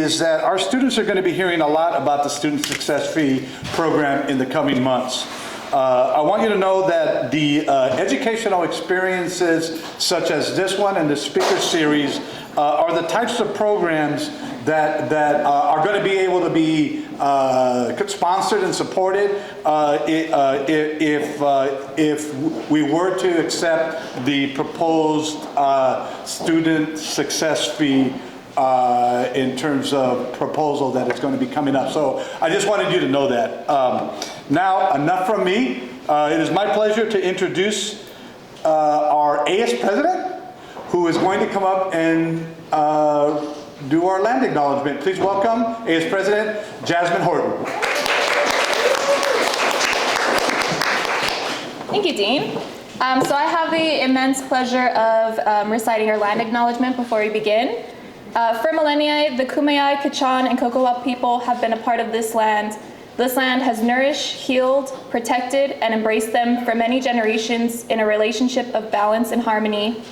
is that our students are going to be hearing a lot about the Student Success Fee program in the coming months. I want you to know that the educational experiences such as this one and the speaker series are the types of programs that are going to be able to be sponsored and supported if we were to accept the proposed student success fee in terms of proposal that is going to be coming up. So I just wanted you to know that. Now, enough from me. It is my pleasure to introduce our AS president, who is going to come up and do our land acknowledgement. Please welcome AS President Jasmine Horton. Thank you, Dean. So I have the immense pleasure of reciting our land acknowledgement before we begin. For millennia, the Kumeyaay, Kachan, and Kokowap people have been a part of this land. This land has nourished, healed, protected, and embraced them for many generations in a relationship of balance and harmony.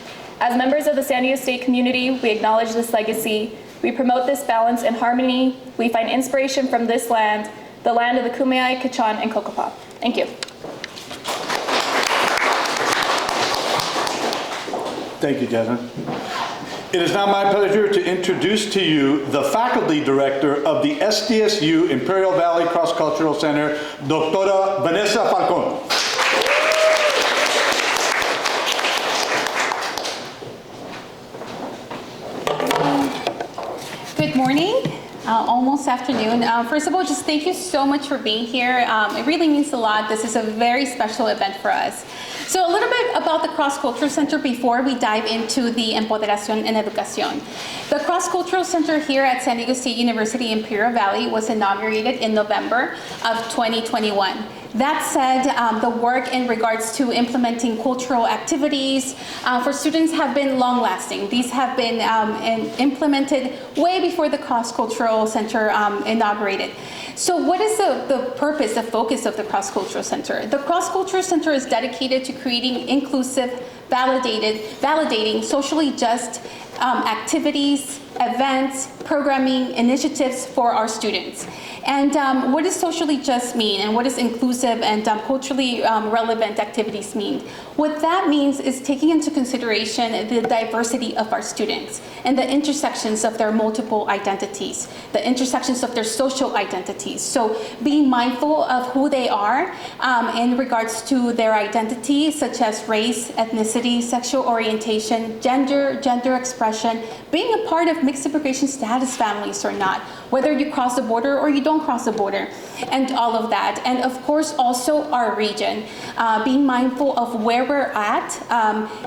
As members of the San Diego State community, we acknowledge this legacy. We promote this balance and harmony. We find inspiration from this land, the land of the Kumeyaay, Kachan, and Kokowap. Thank you. Thank you, Jasmine. It is now my pleasure to introduce to you the faculty director of the SDSU Imperial Valley Cross-Cultural Center, Dr. Vanessa Falcon. Good morning, almost afternoon. First of all, just thank you so much for being here. It really means a lot. This is a very special event for us. So a little bit about the Cross-Cultural Center before we dive into the Empoderación and Educación. The Cross-Cultural Center here at San Diego State University Imperial Valley was inaugurated in November of 2021. That said, the work in regards to implementing cultural activities for students have been long-lasting. These have been implemented way before the Cross-Cultural Center inaugurated. So what is the purpose, the focus of the Cross-Cultural Center? The Cross-Cultural Center is dedicated to creating inclusive, validating, socially just activities, events, programming, initiatives for our students. And what does socially just mean, and what does inclusive and culturally relevant activities mean? What that means is taking into consideration the diversity of our students and the intersections of their multiple identities, the intersections of their social identities. So being mindful of who they are in regards to their identity, such as race, ethnicity, sexual orientation, gender expression, being a part of mixed immigration status families or not, whether you cross the border or you don't cross the border, and all of that. And of course, also our region, being mindful of where we're at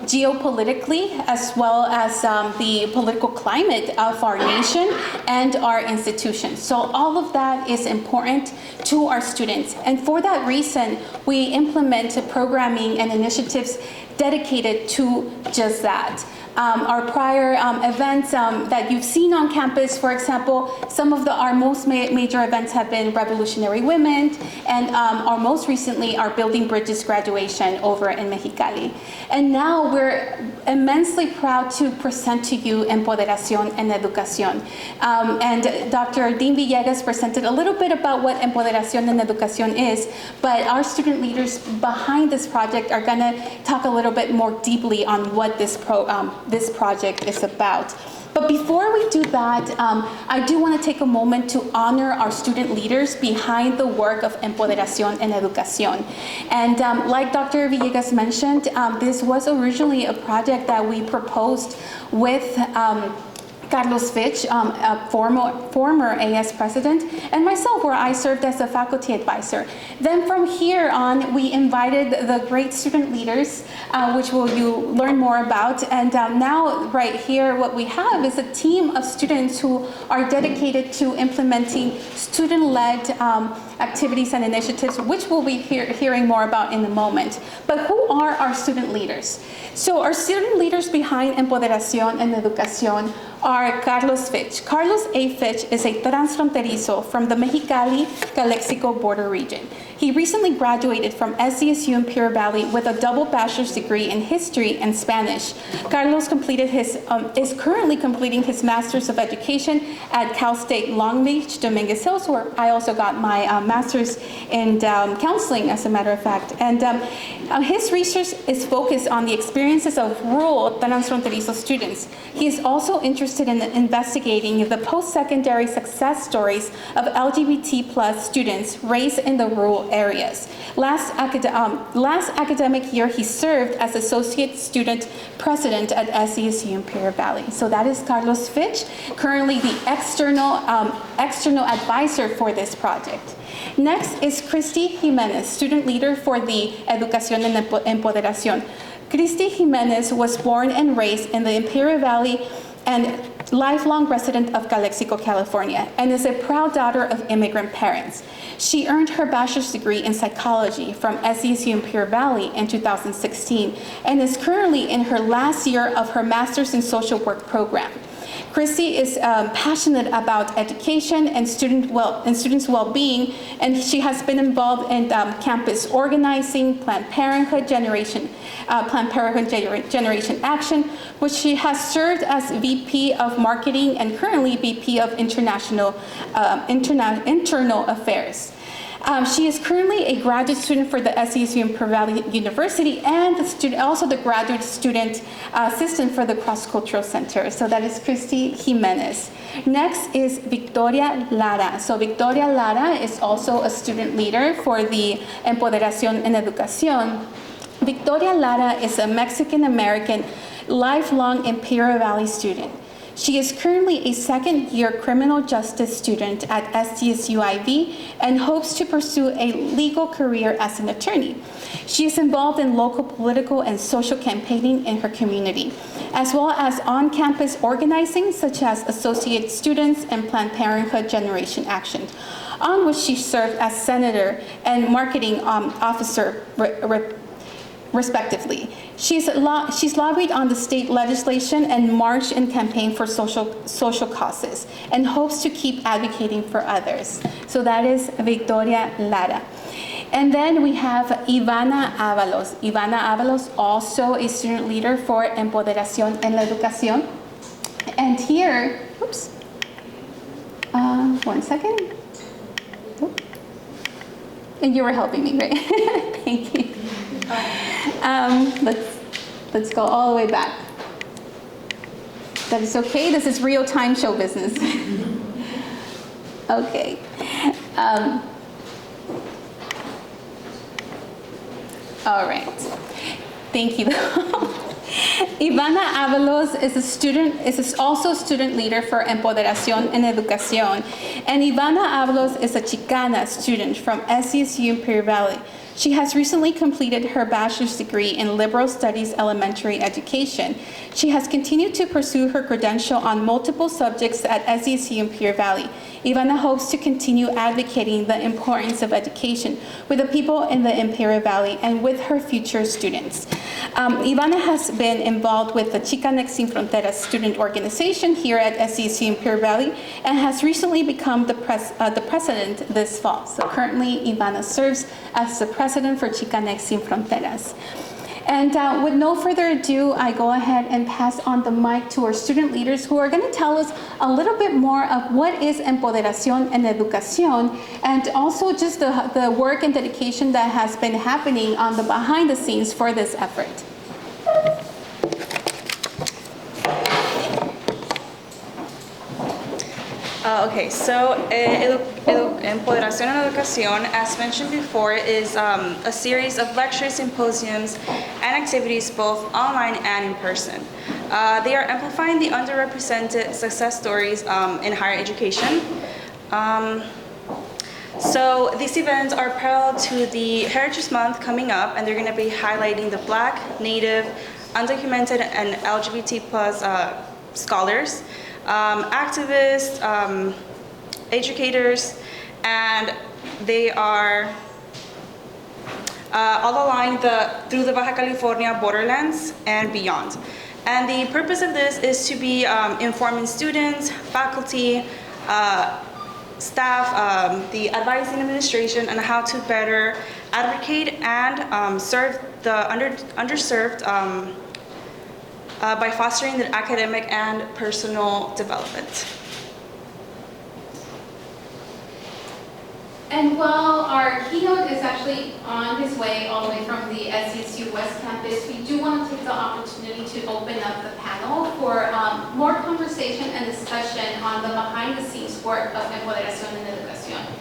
geopolitically, as well as the political climate of our nation and our institutions. So all of that is important to our students. And for that reason, we implement programming and initiatives dedicated to just that. Our prior events that you've seen on campus, for example, some of our most major events have been Revolutionary Women, and our most recently, our Building Bridges graduation over in Mexicali. And now we're immensely proud to present to you Empoderación and Educación. And Dr. Dean Villegas presented a little bit about what Empoderación and Educación is, but our student leaders behind this project are gonna talk a little bit more deeply on what this project is about. But before we do that, I do want to take a moment to honor our student leaders behind the work of Empoderación and Educación. And like Dr. Villegas mentioned, this was originally a project that we proposed with Carlos Fitch, a former AS president, and myself, where I served as a faculty advisor. Then from here on, we invited the great student leaders, which you learn more about. And now, right here, what we have is a team of students who are dedicated to implementing student-led activities and initiatives, which we'll be hearing more about in a moment. But who are our student leaders? So our student leaders behind Empoderación and Educación are Carlos Fitch. Carlos A. Fitch is a transfronterizo from the Mexicali-Calexico border region. He recently graduated from SDSU in Pure Valley with a double bachelor's degree in history and Spanish. Carlos is currently completing his master's of education at Cal State Long Beach, Dominguez Hills, where I also got my master's in counseling, as a matter of fact. And his research is focused on the experiences of rural transfronterizo students. He is also interested in investigating the post-secondary success stories of LGBT plus students raised in the rural areas. Last academic year, he served as Associate Student President at SDSU in Pure Valley. So that is Carlos Fitch, currently the external advisor for this project. Next is Christy Jimenez, student leader for the Educación and Empoderación. Christy Jimenez was born and raised in the Imperial Valley and lifelong resident of Calexico, California, and is a proud daughter of immigrant parents. She earned her bachelor's degree in psychology from SDSU in Pure Valley in 2016 and is currently in her last year of her master's in social work program. Christy is passionate about education and students' well-being, and she has been involved in campus organizing, Planned Parenthood Generation Action, which she has served as VP of Marketing and currently VP of Internal Affairs. She is currently a graduate student for the SDSU in Pure Valley University and also the graduate student assistant for the Cross-Cultural Center. So that is Christy Jimenez. Next is Victoria Lara. So Victoria Lara is also a student leader for the Empoderación en Educación. Victoria Lara is a Mexican-American lifelong Imperial Valley student. She is currently a second-year criminal justice student at SDSU-IV and hopes to pursue a legal career as an attorney. She is involved in local political and social campaigning in her community, as well as on-campus organizing such as Associate Students and Planned Parenthood Generation Action, on which she served as senator and marketing officer respectively. She's lobbied on the state legislation and marched and campaigned for social causes and hopes to keep advocating for others. So that is Victoria Lara. And then we have Ivana Avalos. Ivana Avalos, also a student leader for Empoderación en la Educación. And here, oops, 1 second. And you were helping me, right? Thank you. Let's go all the way back. That is okay. This is real-time show business. Okay. All right. Thank you. Ivana Avalos is also a student leader for Empoderación en Educación, and Ivana Avalos is a Chicana student from SDSU in Pure Valley. She has recently completed her bachelor's degree in liberal studies elementary education. She has continued to pursue her credential on multiple subjects at SDSU in Pure Valley. Ivana hopes to continue advocating the importance of education with the people in the Imperial Valley and with her future students. Ivana has been involved with the Chicanx Sin Fronteras student organization here at SDSU in Pure Valley and has recently become the president this fall. So currently, Ivana serves as the president for Chicanx Sin Fronteras. And with no further ado, I go ahead and pass on the mic to our student leaders who are going to tell us a little bit more of what is Empoderación en Educación and also just the work and dedication that has been happening on the behind the scenes for this effort. Okay, so Empoderación en Educación, as mentioned before, is a series of lectures, symposiums, and activities both online and in person. They are amplifying the underrepresented success stories in higher education. So these events are parallel to the Heritage Month coming up, and they're going to be highlighting the Black, Native, undocumented, and LGBT plus scholars, activists, educators, and they are all along through the Baja California borderlands and beyond. And the purpose of this is to be informing students, faculty, staff, the advising administration, and how to better advocate and serve the underserved by fostering their academic and personal development. And while our keynote is actually on his way all the way from the SDSU West Campus, we do want to take the opportunity to open up the panel for more conversation and discussion on the behind-the-scenes work of Empoderación and Educación.